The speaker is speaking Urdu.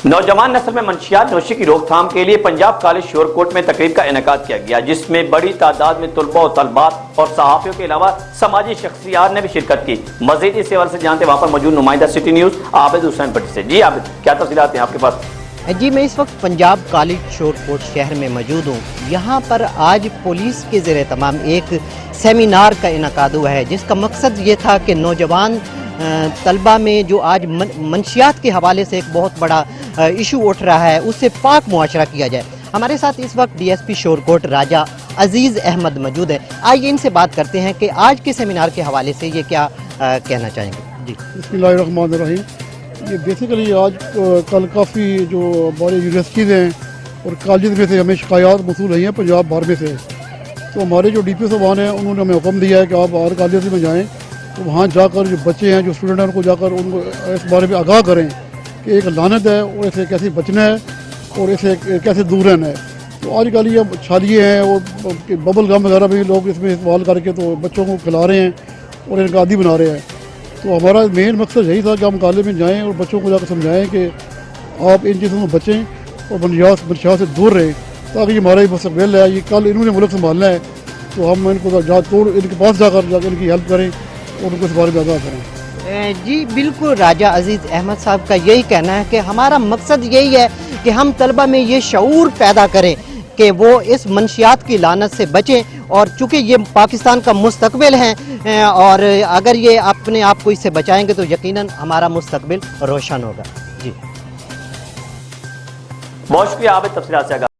نوجوان نسل میں منشیات نوشی کی روک تھام کے لیے پنجاب کالج شور کوٹ میں تقریب کا انعقاد کیا گیا، جس میں بڑی تعداد میں طلباء و طالبات اور صحافیوں کے علاوہ سماجی شخصیات نے بھی شرکت کی۔ مزید اس حوالے سے جانتے وہاں پر موجود نمائندہ سٹی نیوز عابد حسین بٹی سے۔ جی عابد، کیا تفصیلات ہیں آپ کے پاس؟ جی، میں اس وقت پنجاب کالج شور کوٹ شہر میں موجود ہوں۔ یہاں پر آج پولیس کے زیر اہتمام ایک سیمینار کا انعقاد ہوا ہے، جس کا مقصد یہ تھا کہ نوجوان طلبہ میں جو آج منشیات کے حوالے سے ایک بہت بڑا ایشو اٹھ رہا ہے، اس سے پاک معاشرہ کیا جائے۔ ہمارے ساتھ اس وقت ڈی ایس پی شور کوٹ راجہ عزیز احمد موجود ہے۔ آئیے ان سے بات کرتے ہیں کہ آج کے سیمینار کے حوالے سے یہ کیا کہنا چاہیں گے۔ جی، بسم اللہ الرحمن الرحیم۔ یہ بیسیکلی آج کل کافی جو ہمارے یونیورسٹیز ہیں اور کالجز میں سے ہمیں شکایات موصول رہی ہیں پنجاب بھر میں سے، تو ہمارے جو ڈی پی او صاحبان ہیں انہوں نے ہمیں حکم دیا ہے کہ آپ اور کالجز میں جائیں، تو وہاں جا کر جو بچے ہیں، جو اسٹوڈنٹ ہیں، ان کو جا کر ان کو اس بارے میں آگاہ کریں کہ ایک لعنت ہے اور اسے کیسے بچنا ہے اور اسے کیسے دور رہنا ہے۔ تو آج کل یہ چھالیے ہیں اور ببل گم وغیرہ بھی لوگ اس میں استعمال کر کے تو بچوں کو کھلا رہے ہیں اور ان کا عادی بنا رہے ہیں۔ تو ہمارا مین مقصد یہی تھا کہ ہم کالج میں جائیں اور بچوں کو جا کر سمجھائیں کہ آپ ان چیزوں سے بچیں اور منشیات سے دور رہیں، تاکہ یہ ہمارا ہی مستقبل ہے۔ یہ کل انہوں نے ملک سنبھالنا ہے، تو ہم ان کو ان کے پاس جا کر ان کی ہیلپ کریں اور ان کو اس بارے میں آگاہ کریں۔ جی بالکل، راجہ عزیز احمد صاحب کا یہی کہنا ہے کہ ہمارا مقصد یہی ہے کہ ہم طلبہ میں یہ شعور پیدا کریں کہ وہ اس منشیات کی لعنت سے بچیں، اور چونکہ یہ پاکستان کا مستقبل ہے اور اگر یہ اپنے آپ کو اس سے بچائیں گے تو یقیناً ہمارا مستقبل روشن ہوگا۔ جی، بہت شکریہ عابد، تفصیلات سے آگاہ